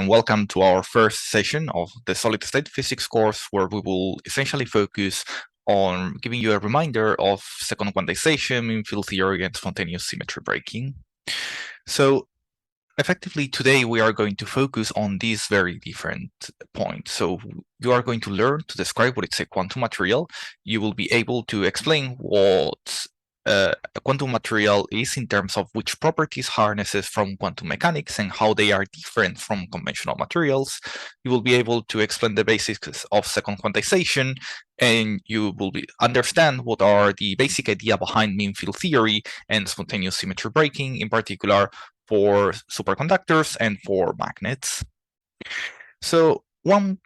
and welcome to our first session of the solid state physics course, where we will essentially focus on giving you a reminder of second quantization, mean field theory, and spontaneous symmetry breaking. So effectively, today we are going to focus on these very different points. So you are going to learn to describe what is a quantum material. You will be able to explain what a quantum material is in terms of which properties harnesses from quantum mechanics and how they are different from conventional materials. You will be able to explain the basics of second quantization, and you will understand what are the basic idea behind mean field theory and spontaneous symmetry breaking, in particular for superconductors and for magnets. So one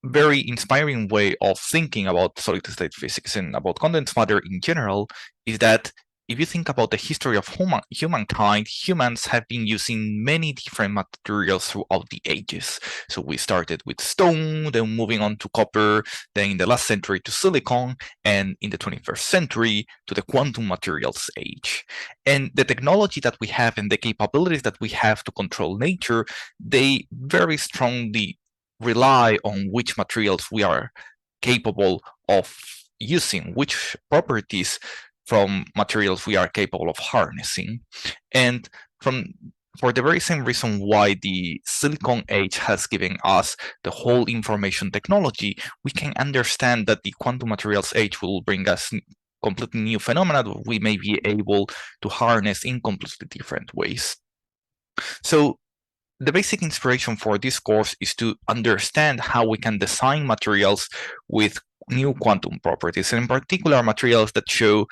very inspiring way of thinking about solid-state physics and about condensed matter in general is that if you think about the history of humankind, humans have been using many different materials throughout the ages. So we started with stone, then moving on to copper, then in the last century to silicon, and in the 21st century to the quantum materials age. And the technology that we have and the capabilities that we have to control nature, they very strongly rely on which materials we are capable of using, which properties from materials we are capable of harnessing. And for the very same reason why the silicon age has given us the whole information technology, we can understand that the quantum materials age will bring us completely new phenomena that we may be able to harness in completely different ways. So the basic inspiration for this course is to understand how we can design materials with new quantum properties, and in particular materials that show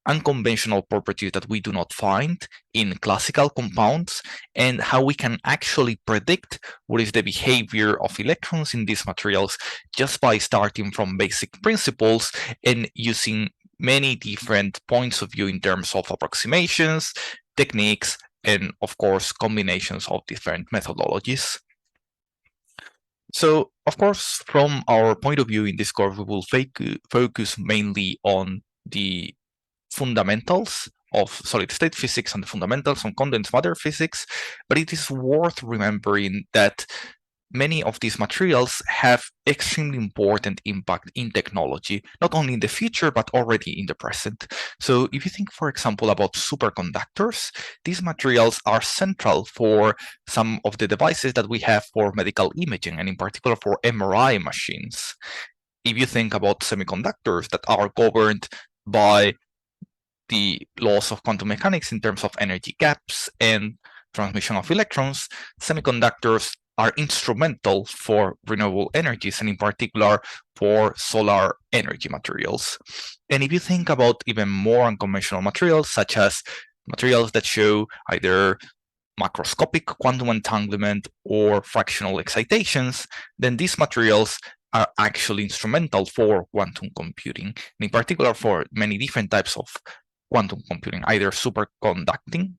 unconventional properties that we do not find in classical compounds, and how we can actually predict what is the behavior of electrons in these materials just by starting from basic principles and using many different points of view in terms of approximations, techniques, and of course combinations of different methodologies. So of course, from our point of view in this course, we will focus mainly on the fundamentals of solid-state physics and the fundamentals on condensed matter physics, but it is worth remembering that many of these materials have extremely important impact in technology, not only in the future, but already in the present. So if you think, for example, about superconductors, these materials are central for some of the devices that we have for medical imaging, and in particular for MRI machines. If you think about semiconductors that are governed by the laws of quantum mechanics in terms of energy gaps and transmission of electrons, semiconductors are instrumental for renewable energies, and in particular for solar energy materials. And if you think about even more unconventional materials, such as materials that show either macroscopic quantum entanglement or fractional excitations, then these materials are actually instrumental for quantum computing, and in particular for many different types of quantum computing, either superconducting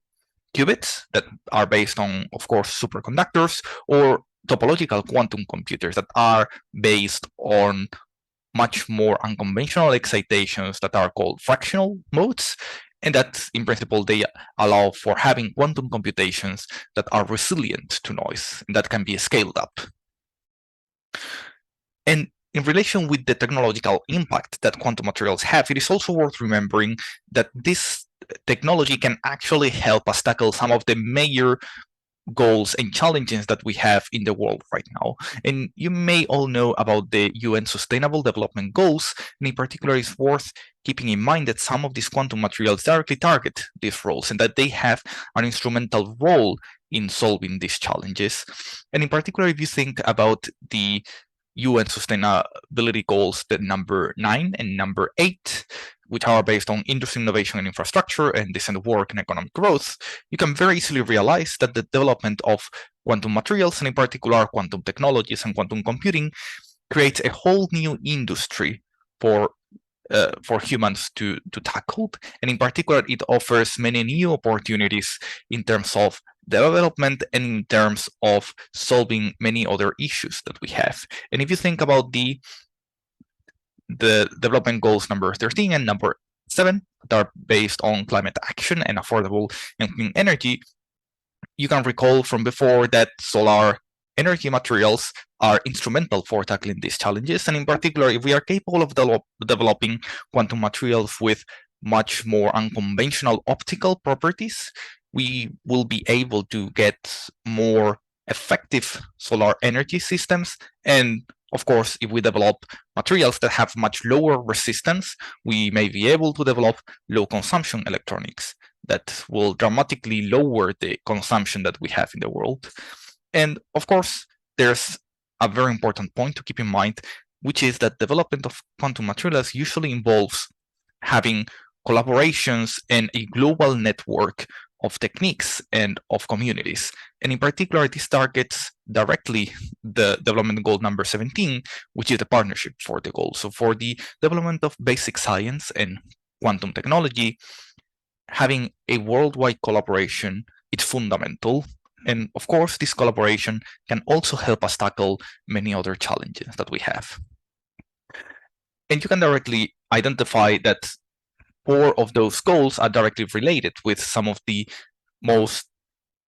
qubits that are based on, of course, superconductors, or topological quantum computers that are based on much more unconventional excitations that are called fractional modes, and that, in principle, they allow for having quantum computations that are resilient to noise, and that can be scaled up. And in relation with the technological impact that quantum materials have, it is also worth remembering that this technology can actually help us tackle some of the major goals and challenges that we have in the world right now. And you may all know about the UN Sustainable Development Goals, and in particular, it's worth keeping in mind that some of these quantum materials directly target these roles, and that they have an instrumental role in solving these challenges. And in particular, if you think about the UN sustainability goals, the number 9 and number 8, which are based on industry, innovation, and infrastructure, and decent work and economic growth, you can very easily realize that the development of quantum materials, and in particular quantum technologies and quantum computing, creates a whole new industry for humans to tackle. And in particular, it offers many new opportunities in terms of development and in terms of solving many other issues that we have. And if you think about the development goals number 13 and number 7 that are based on climate action and affordable and clean energy, you can recall from before that solar energy materials are instrumental for tackling these challenges, and in particular, if we are capable of developing quantum materials with much more unconventional optical properties, we will be able to get more effective solar energy systems. And of course, if we develop materials that have much lower resistance, we may be able to develop low consumption electronics that will dramatically lower the consumption that we have in the world. And of course, there's a very important point to keep in mind, which is that development of quantum materials usually involves having collaborations and a global network of techniques and of communities. And in particular, this targets directly the development goal number 17, which is the partnership for the goal. So for the development of basic science and quantum technology, having a worldwide collaboration is fundamental. And of course, this collaboration can also help us tackle many other challenges that we have. And you can directly identify that 4 of those goals are directly related with some of the most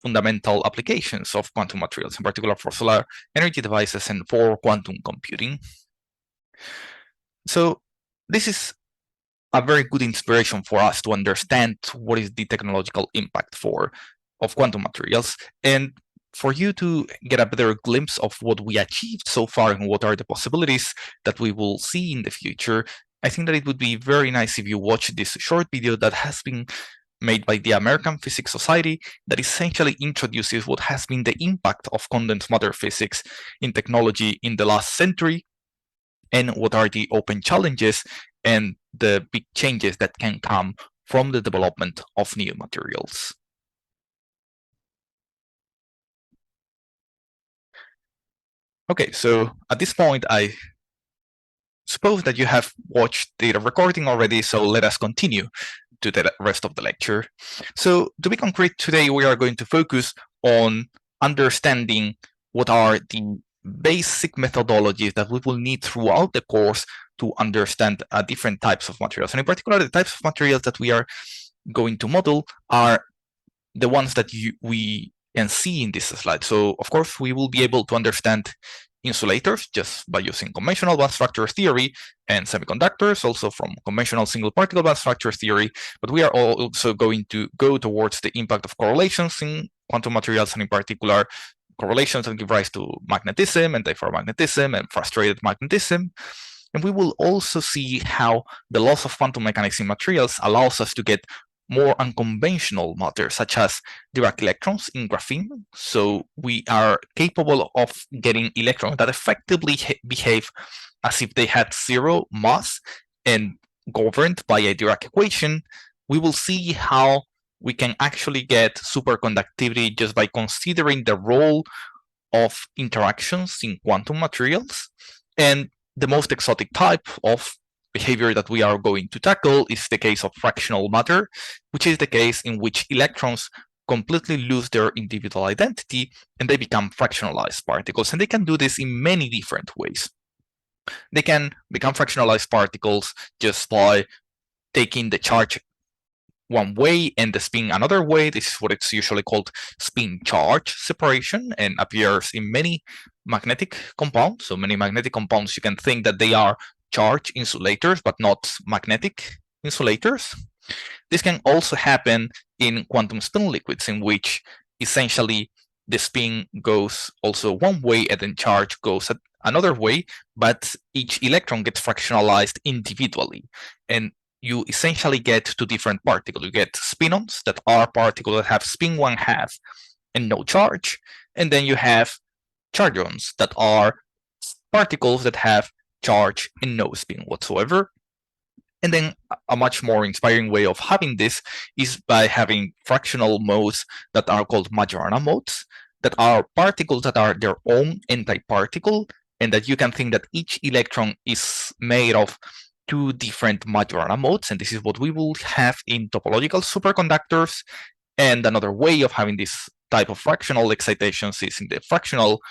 fundamental applications of quantum materials, in particular for solar energy devices and for quantum computing. So this is a very good inspiration for us to understand what is the technological impact of quantum materials, and for you to get a better glimpse of what we achieved so far and what are the possibilities that we will see in the future. I think that it would be very nice if you watch this short video that has been made by the American Physics Society that essentially introduces what has been the impact of condensed matter physics in technology in the last century, and what are the open challenges and the big changes that can come from the development of new materials. Okay, so at this point, I suppose that you have watched the recording already, so let us continue to the rest of the lecture. So to be concrete, today we are going to focus on understanding what are the basic methodologies that we will need throughout the course to understand different types of materials. And in particular, the types of materials that we are going to model are the ones that we can see in this slide. So of course, we will be able to understand insulators just by using conventional band structure theory, and semiconductors also from conventional single particle band structure theory, but we are also going to go towards the impact of correlations in quantum materials, and in particular correlations that give rise to magnetism, antiferromagnetism, and frustrated magnetism. And we will also see how the loss of quantum mechanics in materials allows us to get more unconventional matter, such as Dirac electrons in graphene. So we are capable of getting electrons that effectively behave as if they had zero mass and governed by a Dirac equation. We will see how we can actually get superconductivity just by considering the role of interactions in quantum materials. And the most exotic type of behavior that we are going to tackle is the case of fractional matter, which is the case in which electrons completely lose their individual identity and they become fractionalized particles. And they can do this in many different ways. They can become fractionalized particles just by taking the charge one way and the spin another way. This is what it's usually called spin charge separation, and appears in many magnetic compounds. So many magnetic compounds, you can think that they are charge insulators, but not magnetic insulators. This can also happen in quantum spin liquids, in which essentially the spin goes also one way and then charge goes another way, but each electron gets fractionalized individually. And you essentially get 2 different particles. You get spin-ons that are particles that have spin 1/2 and no charge, and then you have charge-ons that are particles that have charge and no spin whatsoever. And then a much more inspiring way of having this is by having fractional modes that are called Majorana modes, that are particles that are their own antiparticle, and that you can think that each electron is made of 2 different Majorana modes, and this is what we will have in topological superconductors. And another way of having this type of fractional excitations is in the fractional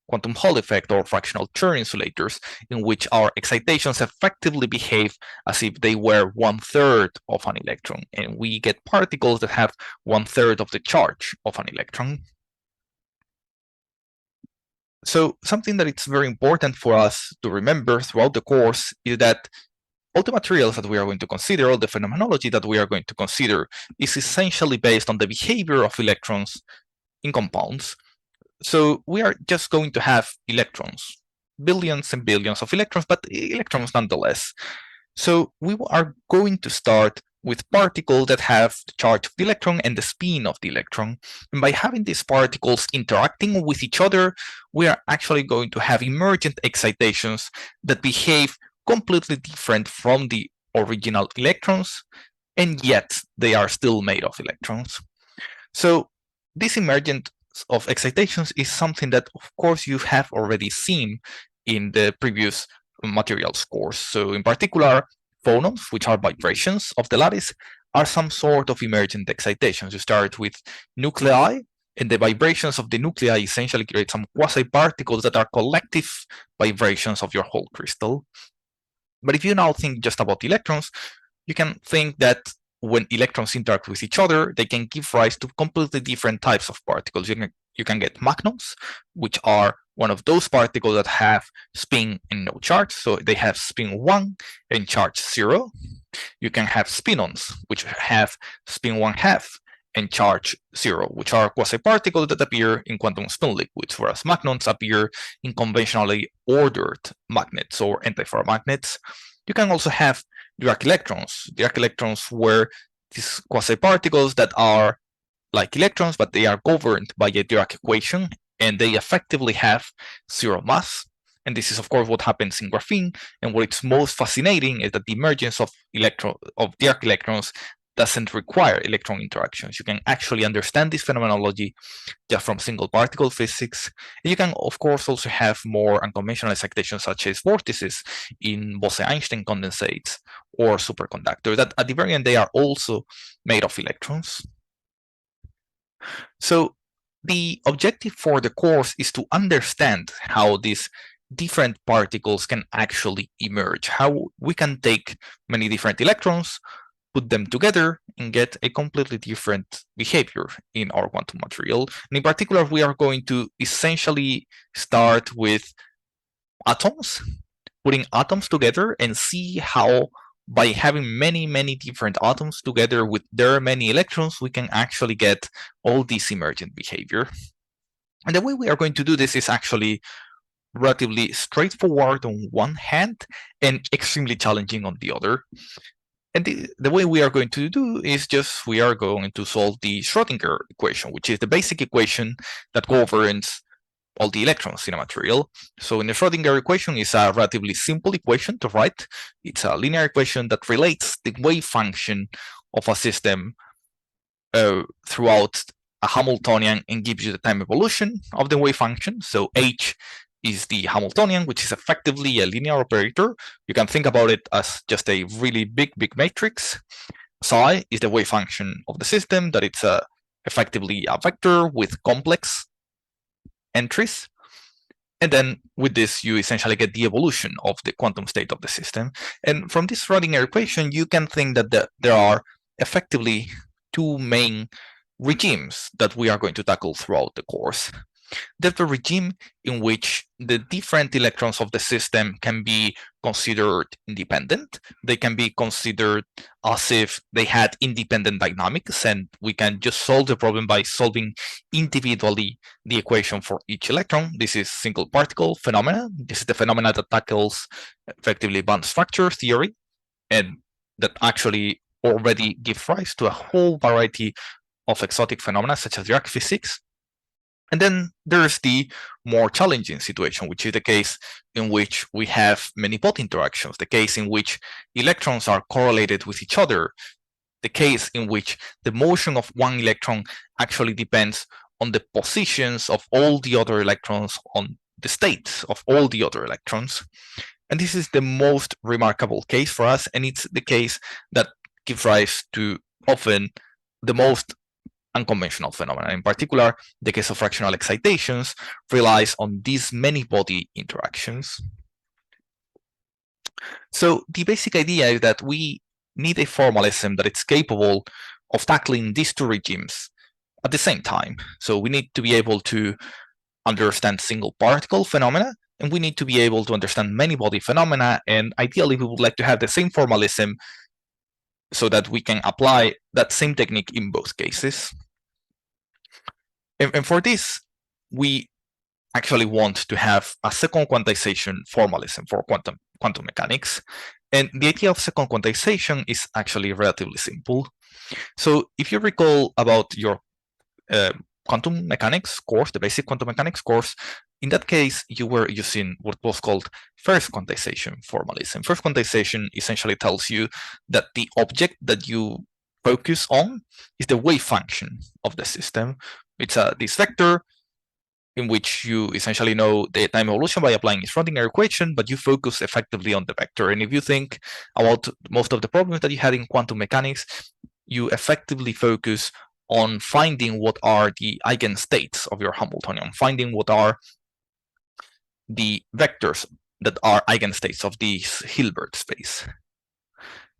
quantum Hall effect or fractional Chern insulators, in which our excitations effectively behave as if they were 1/3 of an electron, and we get particles that have 1/3 of the charge of an electron. So something that it's very important for us to remember throughout the course is that all the materials that we are going to consider, all the phenomenology that we are going to consider, is essentially based on the behavior of electrons in compounds. So we are just going to have electrons, billions and billions of electrons, but electrons nonetheless. So we are going to start with particles that have the charge of the electron and the spin of the electron. And by having these particles interacting with each other, we are actually going to have emergent excitations that behave completely different from the original electrons, and yet they are still made of electrons. So this emergence of excitations is something that, of course, you have already seen in the previous materials course. So in particular, phonons, which are vibrations of the lattice, are some sort of emergent excitations. You start with nuclei, and the vibrations of the nuclei essentially create some quasi-particles that are collective vibrations of your whole crystal. But if you now think just about electrons, you can think that when electrons interact with each other, they can give rise to completely different types of particles. You can get magnons, which are one of those particles that have spin and no charge. So they have spin 1 and charge 0. You can have spinons, which have spin 1/2 and charge 0, which are quasi-particles that appear in quantum spin liquids, whereas magnons appear in conventionally ordered magnets or antiferromagnets. You can also have Dirac electrons. Dirac electrons were these quasi-particles that are like electrons, but they are governed by a Dirac equation, and they effectively have 0 mass. And this is, of course, what happens in graphene. And what is most fascinating is that the emergence of Dirac electrons doesn't require electron interactions. You can actually understand this phenomenology just from single particle physics. And you can, of course, also have more unconventional excitations such as vortices in Bose-Einstein condensates or superconductors that at the very end they are also made of electrons. So the objective for the course is to understand how these different particles can actually emerge, how we can take many different electrons, put them together, and get a completely different behavior in our quantum material. And in particular, we are going to essentially start with atoms, putting atoms together and see how by having many different atoms together with their many electrons, we can actually get all this emergent behavior. And the way we are going to do this is actually relatively straightforward on one hand and extremely challenging on the other. And the way we are going to do is just we are going to solve the Schrödinger equation, which is the basic equation that governs all the electrons in a material. So in the Schrödinger equation is a relatively simple equation to write. It's a linear equation that relates the wave function of a system throughout a Hamiltonian and gives you the time evolution of the wave function. So h is the Hamiltonian, which is effectively a linear operator. You can think about it as just a really big matrix. Psi is the wave function of the system, that it's effectively a vector with complex entries. And then with this, you essentially get the evolution of the quantum state of the system. And from this Schrödinger equation, you can think that there are effectively two main regimes that we are going to tackle throughout the course. There's the regime in which the different electrons of the system can be considered independent. They can be considered as if they had independent dynamics, and we can just solve the problem by solving individually the equation for each electron. This is single particle phenomena. This is the phenomena that tackles effectively band structure theory, and that actually already give rise to a whole variety of exotic phenomena such as Dirac physics. And then there's the more challenging situation, which is the case in which we have many-pot interactions, the case in which electrons are correlated with each other, the case in which the motion of one electron actually depends on the positions of all the other electrons on the states of all the other electrons. And this is the most remarkable case for us, and it's the case that gives rise to often the most unconventional phenomena. In particular, the case of fractional excitations relies on these many-body interactions. So the basic idea is that we need a formalism that is capable of tackling these two regimes at the same time. So we need to be able to understand single particle phenomena, and we need to be able to understand many body phenomena, and ideally we would like to have the same formalism so that we can apply that same technique in both cases. And for this, we actually want to have a second quantization formalism for quantum mechanics. And the idea of second quantization is actually relatively simple. So if you recall about your quantum mechanics course, the basic quantum mechanics course, in that case, you were using what was called first quantization formalism. First quantization essentially tells you that the object that you focus on is the wave function of the system. It's this vector in which you essentially know the time evolution by applying its Schrodinger equation, but you focus effectively on the vector. And if you think about most of the problems that you had in quantum mechanics, you effectively focus on finding what are the eigenstates of your Hamiltonian, finding what are the vectors that are eigenstates of this Hilbert space.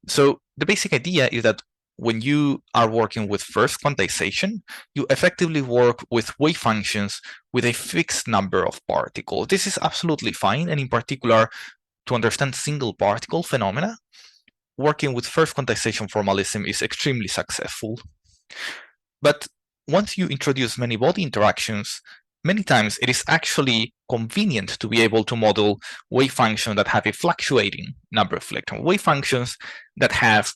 So the basic idea is that when you are working with first quantization, you effectively work with wave functions with a fixed number of particles. This is absolutely fine, and in particular, to understand single particle phenomena, working with first quantization formalism is extremely successful. But once you introduce many body interactions, many times it is actually convenient to be able to model wave functions that have a fluctuating number of electrons, wave functions that have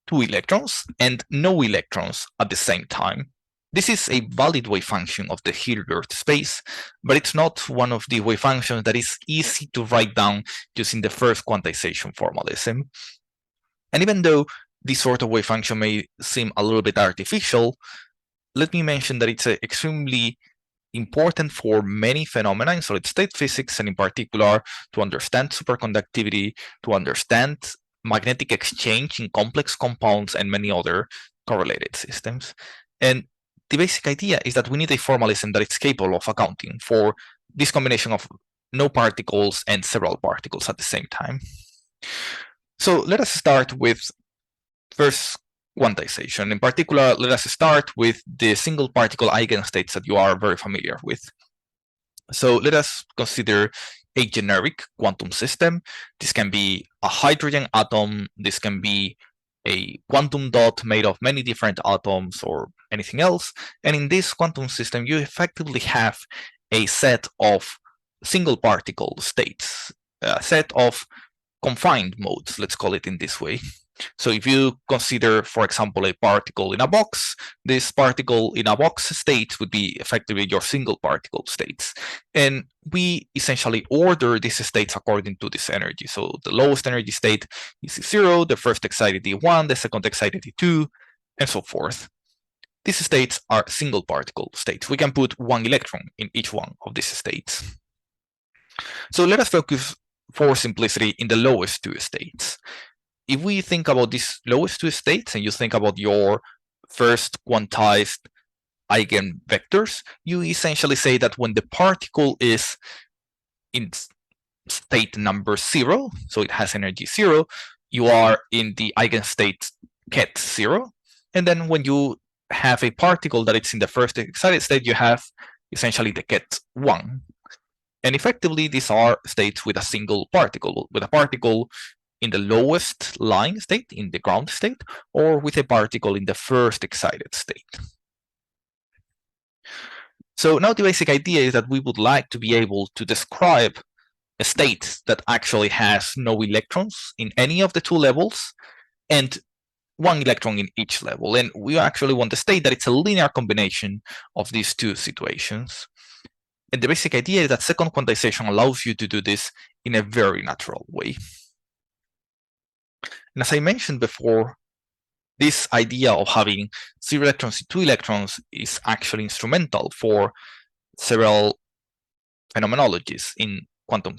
2 electrons and no electrons at the same time. This is a valid wave function of the Hilbert space, but it's not one of the wave functions that is easy to write down using the first quantization formalism. And even though this sort of wave function may seem a little bit artificial, let me mention that it's extremely important for many phenomena in solid-state physics, and in particular to understand superconductivity, to understand magnetic exchange in complex compounds, and many other correlated systems. And the basic idea is that we need a formalism that is capable of accounting for this combination of no particles and several particles at the same time. So let us start with first quantization. In particular, let us start with the single particle eigenstates that you are very familiar with. So let us consider a generic quantum system. This can be a hydrogen atom, this can be a quantum dot made of many different atoms or anything else. And in this quantum system, you effectively have a set of single particle states, a set of confined modes, let's call it in this way. So if you consider, for example, a particle in a box, this particle in a box state would be effectively your single particle states. And we essentially order these states according to this energy. So the lowest energy state is 0, the first excitedly 1, the second excitedly 2, and so forth. These states are single particle states. We can put 1 electron in each one of these states. So let us focus for simplicity in the lowest 2 states. If we think about these lowest 2 states and you think about your first quantized eigenvectors, you essentially say that when the particle is in state number 0, so it has energy 0, you are in the eigenstate ket 0. And then when you have a particle that it's in the first excited state, you have essentially the ket 1. And effectively, these are states with a single particle, with a particle in the lowest line state, in the ground state, or with a particle in the first excited state. So now the basic idea is that we would like to be able to describe a state that actually has no electrons in any of the 2 levels and 1 electron in each level. And we actually want to state that it's a linear combination of these 2 situations. And the basic idea is that second quantization allows you to do this in a very natural way. And as I mentioned before, this idea of having 0 electrons and 2 electrons is actually instrumental for several phenomenologies in quantum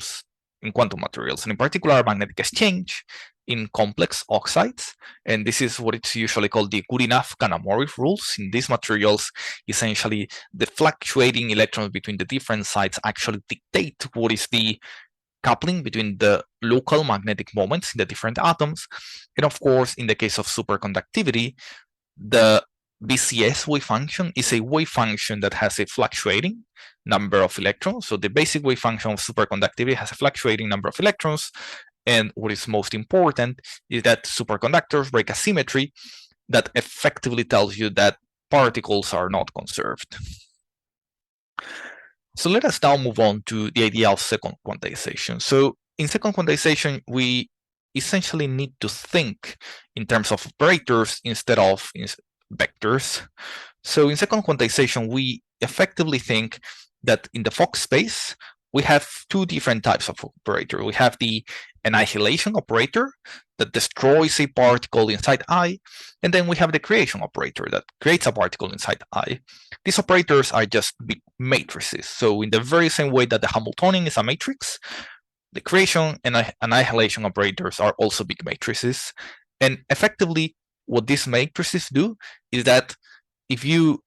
materials, and in particular magnetic exchange in complex oxides. And this is what it's usually called the Goodenough-Kanamori rules. In these materials, essentially the fluctuating electrons between the different sites actually dictate what is the coupling between the local magnetic moments in the different atoms. And of course, in the case of superconductivity, the BCS wave function is a wave function that has a fluctuating number of electrons. So the basic wave function of superconductivity has a fluctuating number of electrons. And what is most important is that superconductors break a symmetry that effectively tells you that particles are not conserved. So let us now move on to the idea of second quantization. So in second quantization, we essentially need to think in terms of operators instead of vectors. So in second quantization, we effectively think that in the Fock space, we have two different types of operator. We have the annihilation operator that destroys a particle inside I, and then we have the creation operator that creates a particle inside I. These operators are just big matrices. So in the very same way that the Hamiltonian is a matrix, the creation and annihilation operators are also big matrices. And effectively, what these matrices do is that if you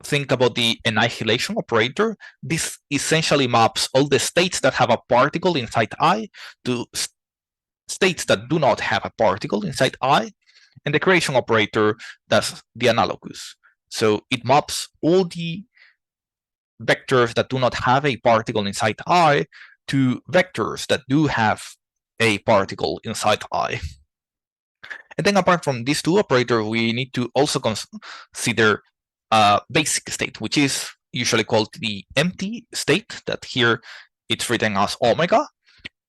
think about the annihilation operator, this essentially maps all the states that have a particle inside I to states that do not have a particle inside I, and the creation operator does the analogous. So it maps all the vectors that do not have a particle inside I to vectors that do have a particle inside I. And then apart from these two operators, we need to also consider a basic state, which is usually called the empty state, that here it's written as omega.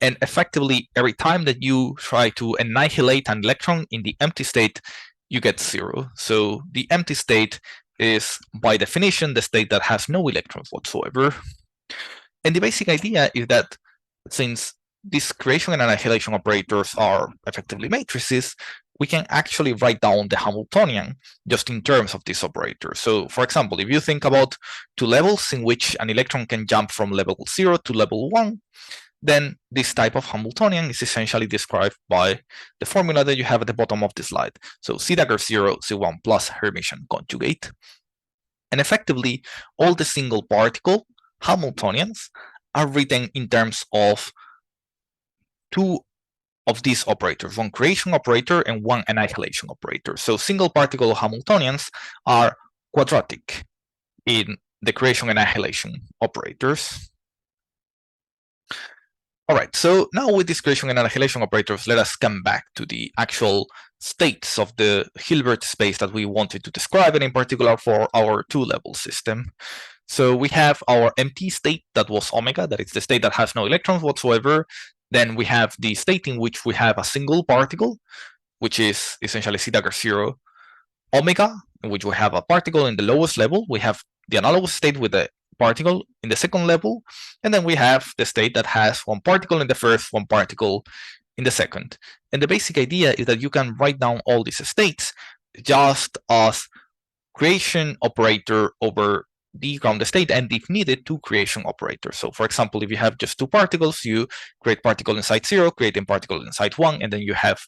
And effectively, every time that you try to annihilate an electron in the empty state, you get 0. So the empty state is, by definition, the state that has no electrons whatsoever. And the basic idea is that since these creation and annihilation operators are effectively matrices, we can actually write down the Hamiltonian just in terms of this operator. So for example, if you think about two levels in which an electron can jump from level 0 to level 1, then this type of Hamiltonian is essentially described by the formula that you have at the bottom of the slide. So C dagger 0, C1 plus Hermitian conjugate. And effectively, all the single particle Hamiltonians are written in terms of two of these operators, one creation operator and one annihilation operator. So single particle Hamiltonians are quadratic in the creation and annihilation operators. All right, so now with these creation and annihilation operators, let us come back to the actual states of the Hilbert space that we wanted to describe, and in particular for our two-level system. So we have our empty state that was omega, that is the state that has no electrons whatsoever. Then we have the state in which we have a single particle, which is essentially C dagger 0 omega, in which we have a particle in the lowest level. We have the analogous state with the particle in the second level, and then we have the state that has one particle in the first, one particle in the second. And the basic idea is that you can write down all these states just as creation operator over the ground state, and if needed, two creation operators. So for example, if you have just two particles, you create particle inside 0, creating particle inside 1, and then you have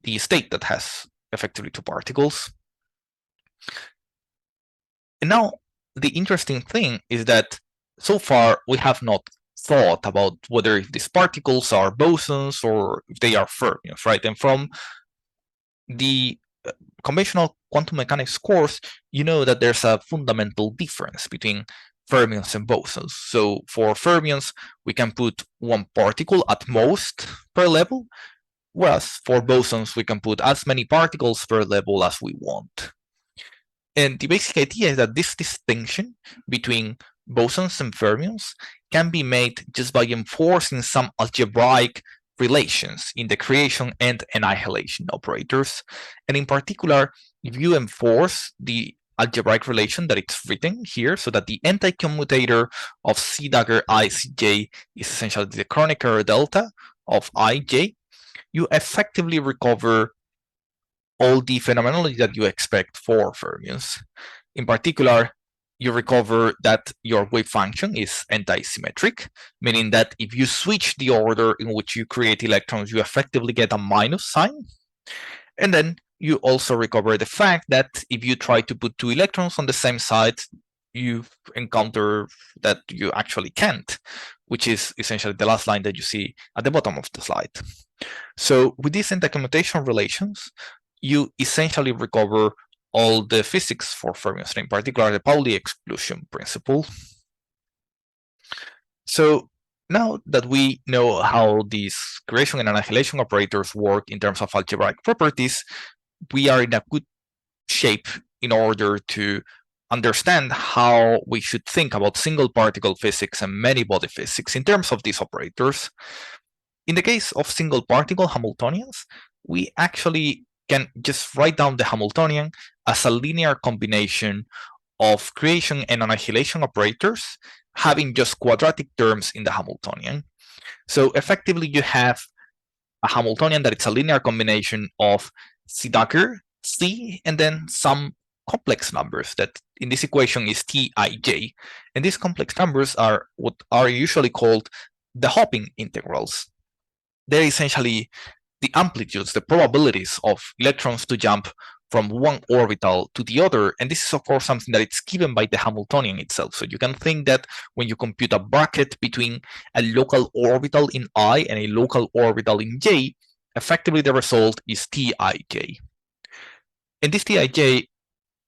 the state that has effectively two particles. And now the interesting thing is that so far we have not thought about whether these particles are bosons or if they are fermions, right? And from the conventional quantum mechanics course, you know that there's a fundamental difference between fermions and bosons. So for fermions, we can put one particle at most per level, whereas for bosons, we can put as many particles per level as we want. And the basic idea is that this distinction between bosons and fermions can be made just by enforcing some algebraic relations in the creation and annihilation operators. And in particular, if you enforce the algebraic relation that it's written here, so that the anti-commutator of C dagger ICJ is essentially the Kronecker delta of IJ, you effectively recover all the phenomenology that you expect for fermions. In particular, you recover that your wave function is anti-symmetric, meaning that if you switch the order in which you create electrons, you effectively get a minus sign. And then you also recover the fact that if you try to put two electrons on the same side, you encounter that you actually can't, which is essentially the last line that you see at the bottom of the slide. So with these anti-commutation relations, you essentially recover all the physics for fermions, in particular the Pauli exclusion principle. So now that we know how these creation and annihilation operators work in terms of algebraic properties, we are in a good shape in order to understand how we should think about single particle physics and many body physics in terms of these operators. In the case of single particle Hamiltonians, we actually can just write down the Hamiltonian as a linear combination of creation and annihilation operators having just quadratic terms in the Hamiltonian. So effectively you have a Hamiltonian that it's a linear combination of C dagger, C, and then some complex numbers that in this equation is Tij. And these complex numbers are what are usually called the hopping integrals. They're essentially the amplitudes, the probabilities of electrons to jump from one orbital to the other. And this is, of course, something that it's given by the Hamiltonian itself. So you can think that when you compute a bracket between a local orbital in I and a local orbital in J, effectively the result is Tij. And this Tij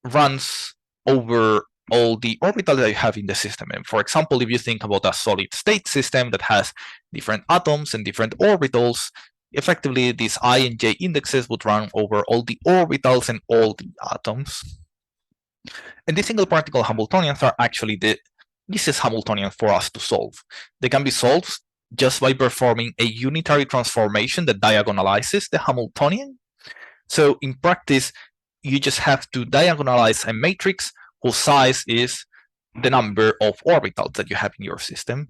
runs over all the orbitals that you have in the system. And for example, if you think about a solid state system that has different atoms and different orbitals, effectively these I and J indexes would run over all the orbitals and all the atoms. And these single particle Hamiltonians are actually the easiest Hamiltonian for us to solve. They can be solved just by performing a unitary transformation that diagonalizes the Hamiltonian. So in practice, you just have to diagonalize a matrix whose size is the number of orbitals that you have in your system.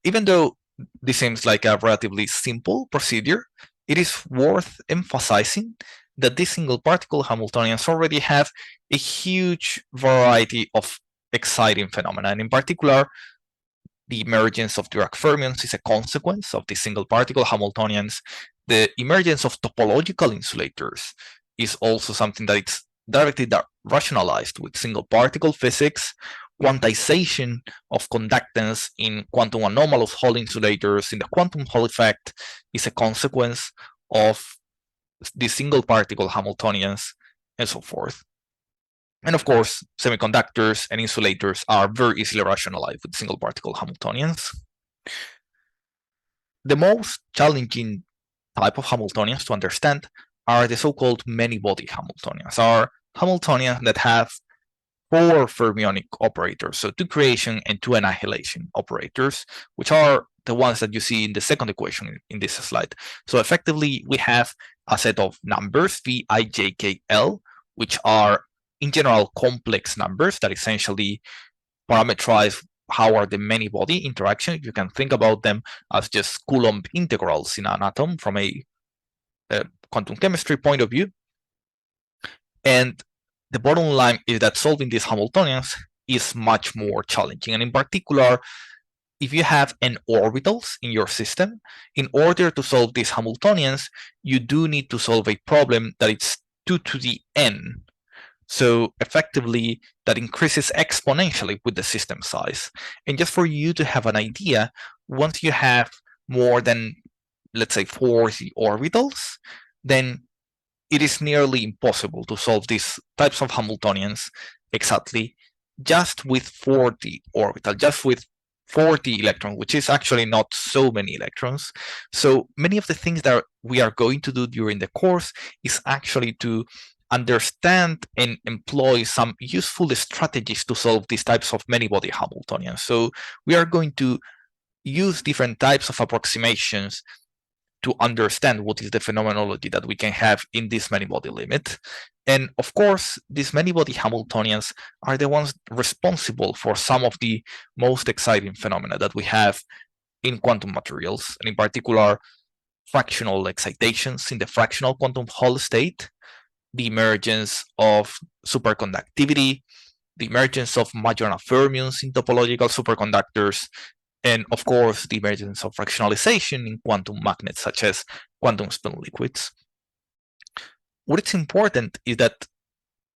Even though this seems like a relatively simple procedure, it is worth emphasizing that these single particle Hamiltonians already have a huge variety of exciting phenomena. And in particular, the emergence of Dirac fermions is a consequence of these single particle Hamiltonians. The emergence of topological insulators is also something that it's directly rationalized with single particle physics. Quantization of conductance in quantum anomalous Hall insulators in the quantum Hall effect is a consequence of the single particle Hamiltonians, and so forth. And of course, semiconductors and insulators are very easily rationalized with single particle Hamiltonians. The most challenging type of Hamiltonians to understand are the so-called many-body Hamiltonians, are Hamiltonians that have 4 fermionic operators, so 2 creation and 2 annihilation operators, which are the ones that you see in the second equation in this slide. So effectively, we have a set of numbers, V, I, J, K, L, which are in general complex numbers that essentially parameterize how are the many-body interactions. You can think about them as just Coulomb integrals in an atom from a quantum chemistry point of view. And the bottom line is that solving these Hamiltonians is much more challenging. And in particular, if you have n orbitals in your system, in order to solve these Hamiltonians, you do need to solve a problem that it's 2 to the n. So effectively, that increases exponentially with the system size. And just for you to have an idea, once you have more than, let's say, 40 orbitals, then it is nearly impossible to solve these types of Hamiltonians exactly just with 40 orbitals, just with 40 electrons, which is actually not so many electrons. So many of the things that we are going to do during the course is actually to understand and employ some useful strategies to solve these types of many-body Hamiltonians. So we are going to use different types of approximations to understand what is the phenomenology that we can have in this many-body limit. And of course, these many-body Hamiltonians are the ones responsible for some of the most exciting phenomena that we have in quantum materials, and in particular, fractional excitations in the fractional quantum Hall state, the emergence of superconductivity, the emergence of Majorana fermions in topological superconductors, and of course, the emergence of fractionalization in quantum magnets, such as quantum spin liquids. What is important is that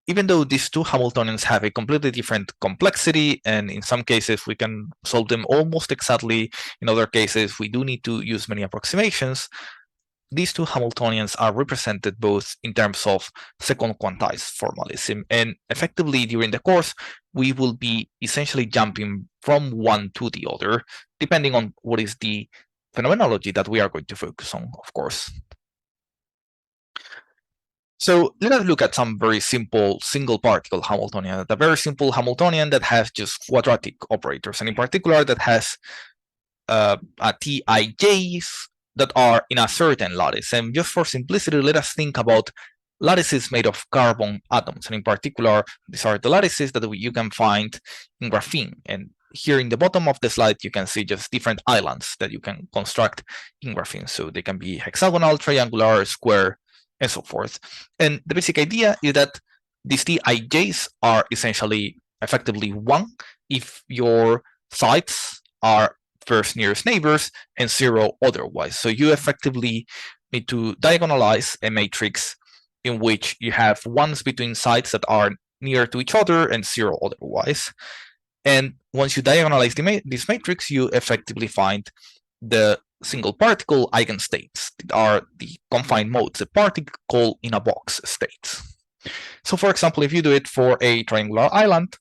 even though these two Hamiltonians have a completely different complexity, and in some cases we can solve them almost exactly, in other cases we do need to use many approximations, these two Hamiltonians are represented both in terms of second quantized formalism, and effectively during the course we will be essentially jumping from one to the other depending on what is the phenomenology that we are going to focus on, of course. So let us look at some very simple single particle Hamiltonian, a very simple Hamiltonian that has just quadratic operators, and in particular that has Tij's that are in a certain lattice. And just for simplicity, let us think about lattices made of carbon atoms. And in particular, these are the lattices that you can find in graphene. And here in the bottom of the slide, you can see just different islands that you can construct in graphene. So they can be hexagonal, triangular, square, and so forth. And the basic idea is that these Tij's are essentially effectively one if your sides are first nearest neighbors and zero otherwise. So you effectively need to diagonalize a matrix in which you have ones between sides that are near to each other and zero otherwise. And once you diagonalize this matrix, you effectively find the single particle eigenstates that are the confined modes, the particle in a box states. So for example, if you do it for a triangular island,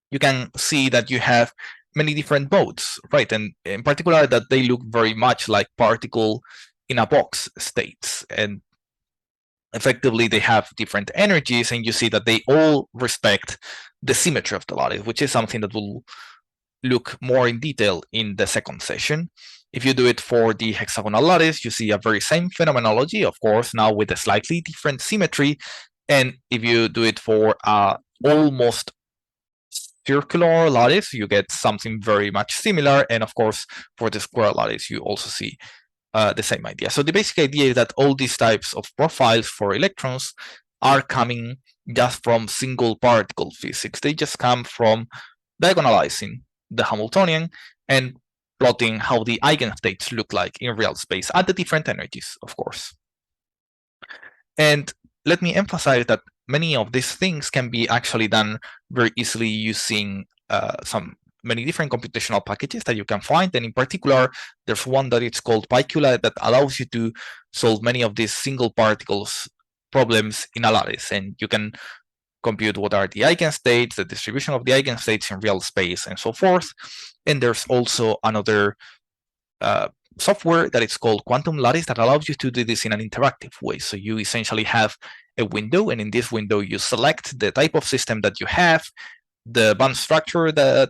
you can see that you have many different modes, right? And in particular that they look very much like particle in a box states. And effectively they have different energies, and you see that they all respect the symmetry of the lattice, which is something that we'll look more in detail in the second session. If you do it for the hexagonal lattice, you see a very same phenomenology, of course, now with a slightly different symmetry. And if you do it for almost circular lattice, you get something very much similar. And of course, for the square lattice, you also see the same idea. So the basic idea is that all these types of profiles for electrons are coming just from single particle physics. They just come from diagonalizing the Hamiltonian and plotting how the eigenstates look like in real space at the different energies, of course. And let me emphasize that many of these things can be actually done very easily using many different computational packages that you can find. And in particular, there's one that it's called Picula that allows you to solve many of these single particles problems in a lattice. And you can compute what are the eigenstates, the distribution of the eigenstates in real space, and so forth. And there's also another software that is called Quantum Lattice that allows you to do this in an interactive way. So you essentially have a window, and in this window you select the type of system that you have, the band structure that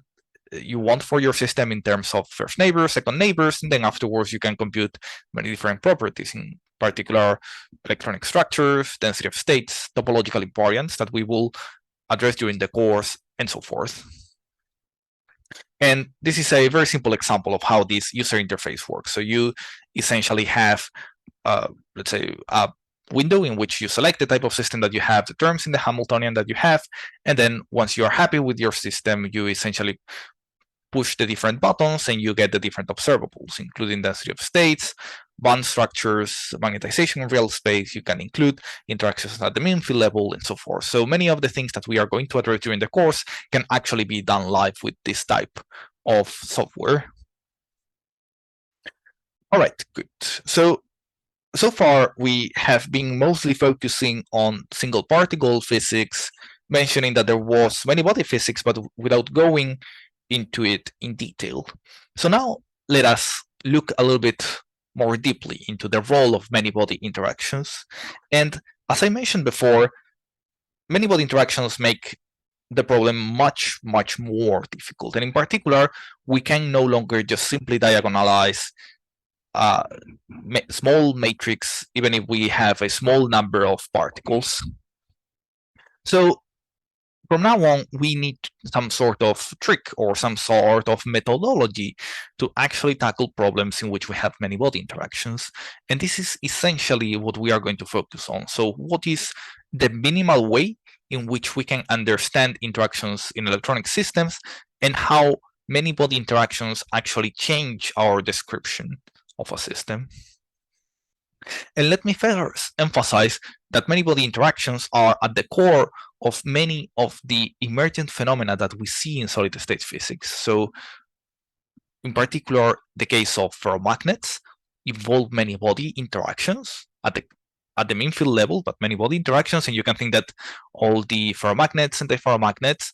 you want for your system in terms of first neighbors, second neighbors, and then afterwards you can compute many different properties, in particular electronic structures, density of states, topological invariants that we will address during the course, and so forth. And this is a very simple example of how this user interface works. So you essentially have, let's say, a window in which you select the type of system that you have, the terms in the Hamiltonian that you have, and then once you are happy with your system, you essentially push the different buttons and you get the different observables, including density of states, band structures, magnetization in real space. You can include interactions at the mean field level, and so forth. So many of the things that we are going to address during the course can actually be done live with this type of software. All right, good. So far we have been mostly focusing on single particle physics, mentioning that there was many body physics, but without going into it in detail. So now let us look a little bit more deeply into the role of many-body interactions. And as I mentioned before, many-body interactions make the problem much, much more difficult. And in particular, we can no longer just simply diagonalize a small matrix, even if we have a small number of particles. So from now on, we need some sort of trick or some sort of methodology to actually tackle problems in which we have many body interactions. And this is essentially what we are going to focus on. So what is the minimal way in which we can understand interactions in electronic systems, and how many body interactions actually change our description of a system? And let me first emphasize that many body interactions are at the core of many of the emergent phenomena that we see in solid-state physics. So in particular, the case of ferromagnets, involve many-body interactions at the mean field level, but many-body interactions, and you can think that all the ferromagnets and antiferromagnets,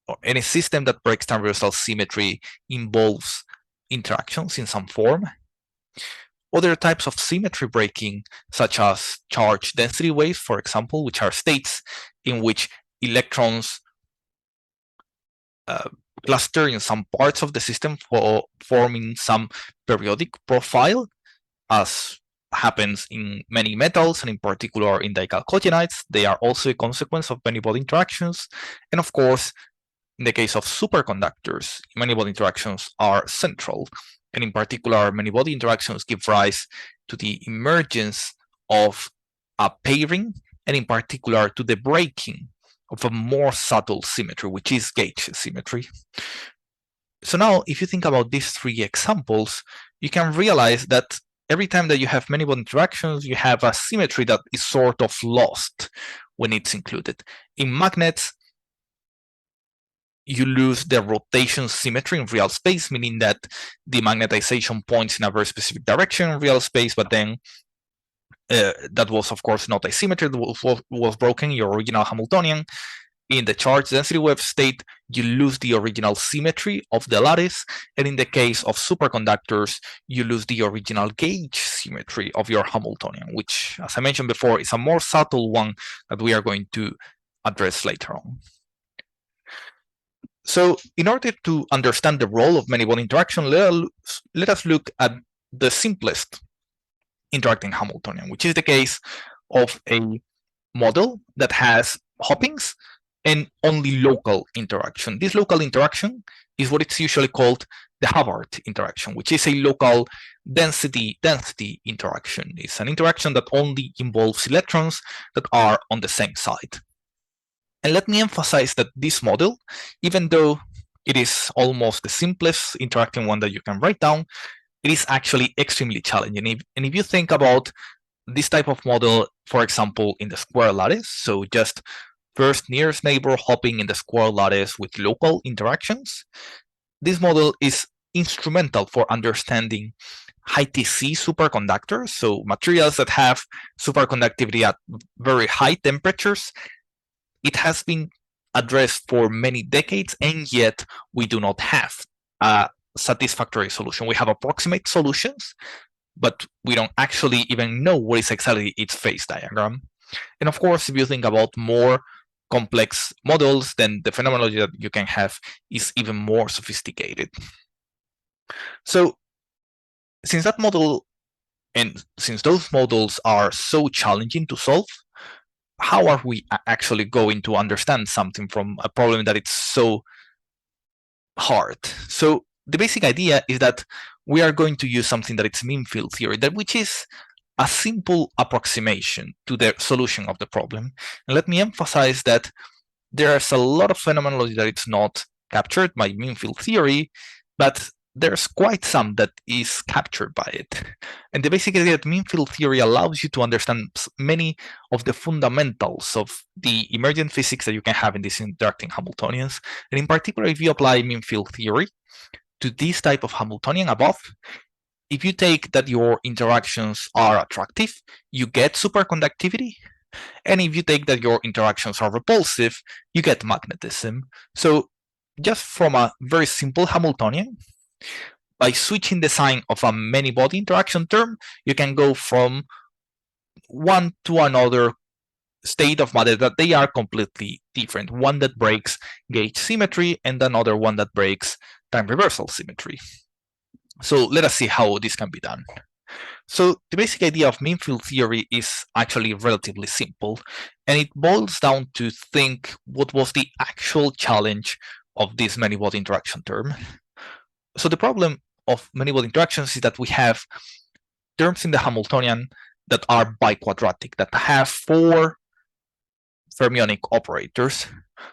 or any system that breaks time reversal symmetry, involves interactions in some form. Other types of symmetry breaking, such as charge density waves, for example, which are states in which electrons cluster in some parts of the system for forming some periodic profile, as happens in many metals, and in particular in dichalcogenides. They are also a consequence of many-body interactions. And of course, in the case of superconductors, many-body interactions are central. And in particular, many-body interactions give rise to the emergence of a pairing, and in particular to the breaking of a more subtle symmetry, which is gauge symmetry. So now, if you think about these three examples, you can realize that every time that you have many-body interactions, you have a symmetry that is sort of lost when it's included. In magnets, you lose the rotation symmetry in real space, meaning that the magnetization points in a very specific direction in real space, but then that was, of course, not a symmetry that was broken, your original Hamiltonian. In the charge density wave state, you lose the original symmetry of the lattice, and in the case of superconductors, you lose the original gauge symmetry of your Hamiltonian, which, as I mentioned before, is a more subtle one that we are going to address later on. So in order to understand the role of many-body interaction, let us look at the simplest interacting Hamiltonian, which is the case of a model that has hoppings and only local interaction. This local interaction is what it's usually called the Hubbard interaction, which is a local density interaction. It's an interaction that only involves electrons that are on the same side. And let me emphasize that this model, even though it is almost the simplest interacting one that you can write down, it is actually extremely challenging. And if you think about this type of model, for example, in the square lattice, so just first nearest neighbor hopping in the square lattice with local interactions, this model is instrumental for understanding high TC superconductors, so materials that have superconductivity at very high temperatures. It has been addressed for many decades, and yet we do not have a satisfactory solution. We have approximate solutions, but we don't actually even know what is exactly its phase diagram. And of course, if you think about more complex models, then the phenomenology that you can have is even more sophisticated. So since that model, and since those models are so challenging to solve, how are we actually going to understand something from a problem that it's so hard? So the basic idea is that we are going to use something that it's mean field theory, which is a simple approximation to the solution of the problem. And let me emphasize that there's a lot of phenomenology that it's not captured by mean field theory, but there's quite some that is captured by it. And the basic idea that mean field theory allows you to understand many of the fundamentals of the emergent physics that you can have in these interacting Hamiltonians. And in particular, if you apply mean field theory to this type of Hamiltonian above, if you take that your interactions are attractive, you get superconductivity. And if you take that your interactions are repulsive, you get magnetism. So just from a very simple Hamiltonian, by switching the sign of a many-body interaction term, you can go from one to another state of matter that they are completely different. One that breaks gauge symmetry and another one that breaks time reversal symmetry. So let us see how this can be done. So the basic idea of mean field theory is actually relatively simple, and it boils down to think what was the actual challenge of this many-body interaction term. So the problem of many-body interactions is that we have terms in the Hamiltonian that are biquadratic, that have 4 fermionic operators.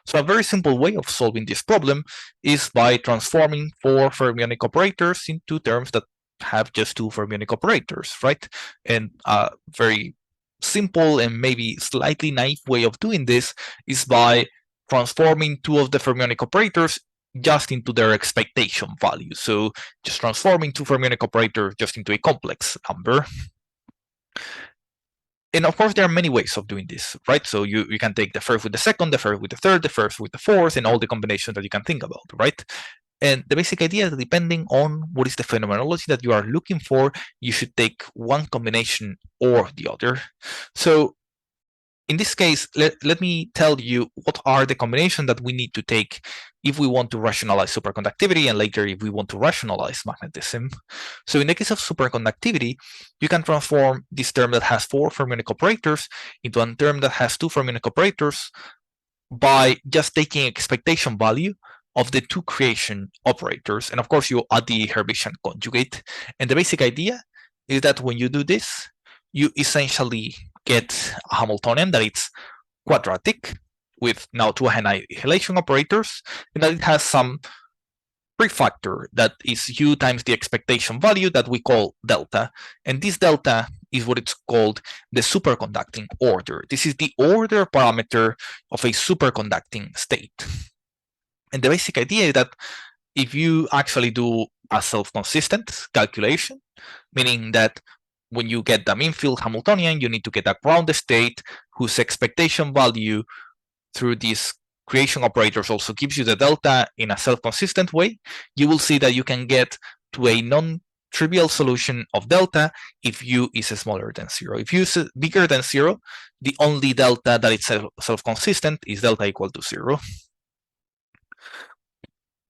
So a very simple way of solving this problem is by transforming 4 fermionic operators into terms that have just 2 fermionic operators, right? And a very simple and maybe slightly naive way of doing this is by transforming 2 of the fermionic operators just into their expectation value. So just transforming two fermionic operator just into a complex number. And of course, there are many ways of doing this, right? So you can take the first with the second, the first with the third, the first with the fourth, and all the combinations that you can think about, right? And the basic idea is that depending on what is the phenomenology that you are looking for, you should take one combination or the other. So in this case, let me tell you what are the combinations that we need to take if we want to rationalize superconductivity, and later if we want to rationalize magnetism. So in the case of superconductivity, you can transform this term that has 4 fermionic operators into a term that has 2 fermionic operators by just taking expectation value of the 2 creation operators. And of course, you add the Hermitian conjugate. And the basic idea is that when you do this, you essentially get a Hamiltonian that it's quadratic with now 2 annihilation operators, and that it has some prefactor that is u times the expectation value that we call delta. And this delta is what it's called the superconducting order. This is the order parameter of a superconducting state. And the basic idea is that if you actually do a self-consistent calculation, meaning that when you get the mean field Hamiltonian, you need to get a ground state whose expectation value through these creation operators also gives you the delta in a self-consistent way. You will see that you can get to a non-trivial solution of delta if u is smaller than 0. If u is bigger than 0, the only delta that is self-consistent is delta equal to 0.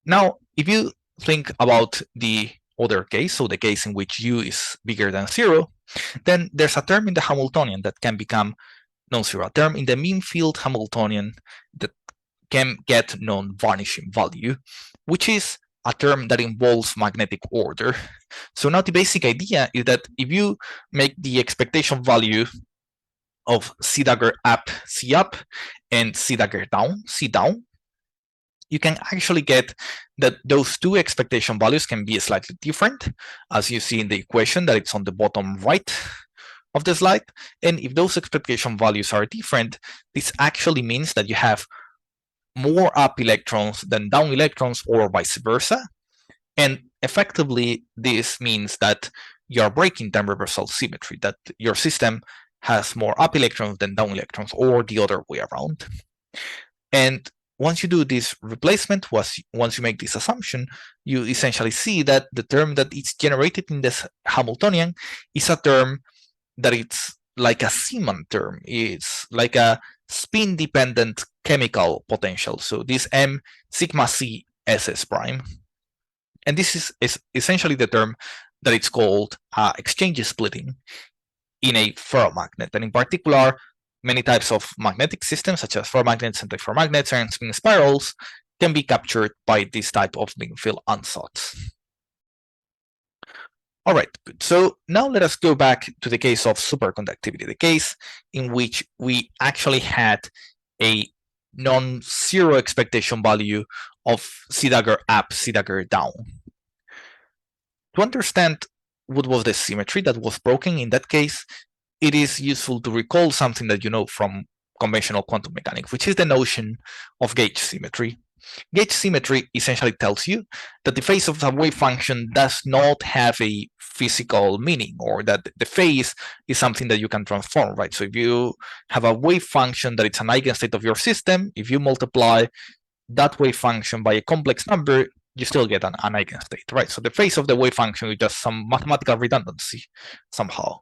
Now, if you think about the other case, so the case in which u is bigger than 0, then there's a term in the Hamiltonian that can become non-zero, a term in the mean field Hamiltonian that can get non-vanishing value, which is a term that involves magnetic order. So now the basic idea is that if you make the expectation value of C dagger up, C up, and C dagger down, C down, you can actually get that those 2 expectation values can be slightly different, as you see in the equation that it's on the bottom right of the slide. And if those expectation values are different, this actually means that you have more up electrons than down electrons, or vice versa. And effectively, this means that you're breaking time reversal symmetry, that your system has more up electrons than down electrons, or the other way around. And once you do this replacement, once you make this assumption, you essentially see that the term that is generated in this Hamiltonian is a term that it's like a Zeeman term. It's like a spin-dependent chemical potential. So this M sigma C SS prime. And this is essentially the term that it's called exchange splitting in a ferromagnet. And in particular, many types of magnetic systems, such as ferromagnets, antiferromagnets, and spin spirals, can be captured by this type of mean field ansatz. All right, good. So now let us go back to the case of superconductivity, the case in which we actually had a non-zero expectation value of C dagger up, C dagger down. To understand what was the symmetry that was broken in that case, it is useful to recall something that you know from conventional quantum mechanics, which is the notion of gauge symmetry. Gauge symmetry essentially tells you that the phase of a wave function does not have a physical meaning, or that the phase is something that you can transform, right? So if you have a wave function that it's an eigenstate of your system, if you multiply that wave function by a complex number, you still get an eigenstate, right? So the phase of the wave function is just some mathematical redundancy somehow.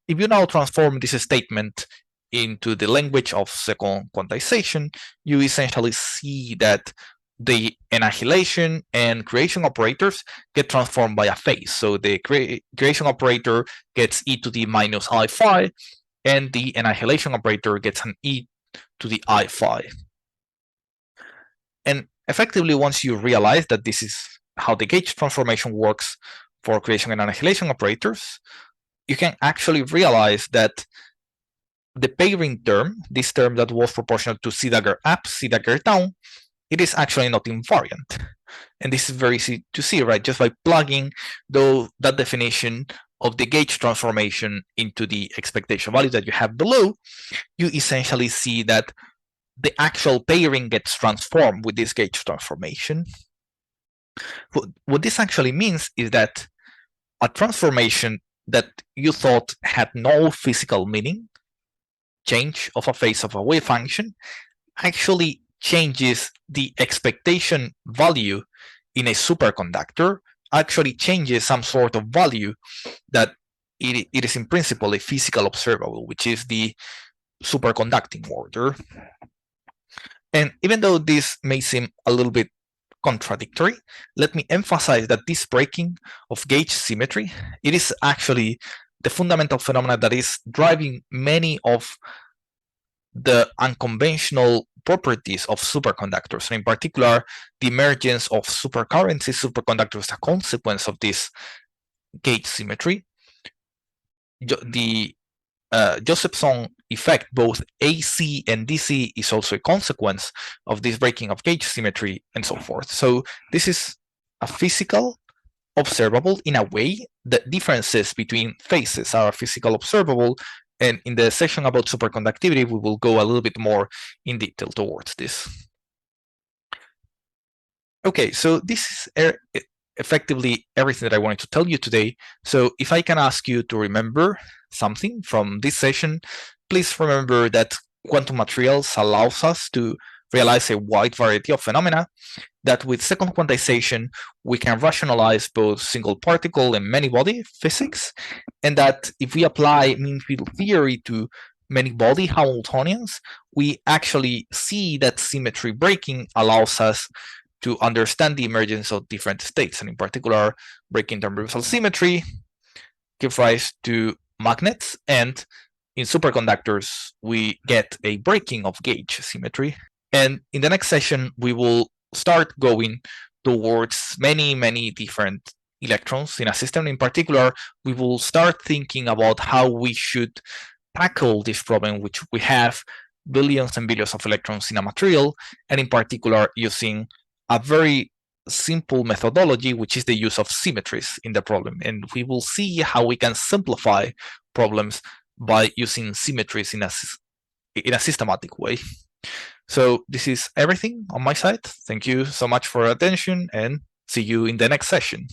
If you now transform this statement into the language of second quantization, you essentially see that the annihilation and creation operators get transformed by a phase. So the creation operator gets e to the minus I phi, and the annihilation operator gets an e to the I phi. And effectively, once you realize that this is how the gauge transformation works for creation and annihilation operators, you can actually realize that the pairing term, this term that was proportional to C dagger up, C dagger down, it is actually not invariant. And this is very easy to see, right? Just by plugging that definition of the gauge transformation into the expectation value that you have below, you essentially see that the actual pairing gets transformed with this gauge transformation. What this actually means is that a transformation that you thought had no physical meaning, change of a phase of a wave function, actually changes the expectation value in a superconductor, actually changes some sort of value that it is in principle a physical observable, which is the superconducting order. And even though this may seem a little bit contradictory, let me emphasize that this breaking of gauge symmetry, it is actually the fundamental phenomena that is driving many of the unconventional properties of superconductors, and in particular, the emergence of supercurrents in superconductors as a consequence of this gauge symmetry. The Josephson effect, both AC and DC, is also a consequence of this breaking of gauge symmetry and so forth. So this is a physical observable in a way. The differences between phases are physical observable, and in the section about superconductivity, we will go a little bit more in detail towards this. Okay, so this is effectively everything that I wanted to tell you today. So if I can ask you to remember something from this session, please remember that quantum materials allows us to realize a wide variety of phenomena, that with second quantization, we can rationalize both single particle and many body physics, and that if we apply mean field theory to many body Hamiltonians, we actually see that symmetry breaking allows us to understand the emergence of different states, and in particular, breaking transversal symmetry gives rise to magnets, and in superconductors, we get a breaking of gauge symmetry. And in the next session, we will start going towards many different electrons in a system. In particular, we will start thinking about how we should tackle this problem, which we have billions and billions of electrons in a material, and in particular using a very simple methodology, which is the use of symmetries in the problem. And we will see how we can simplify problems by using symmetries in a systematic way. So this is everything on my side. Thank you so much for your attention, and see you in the next session.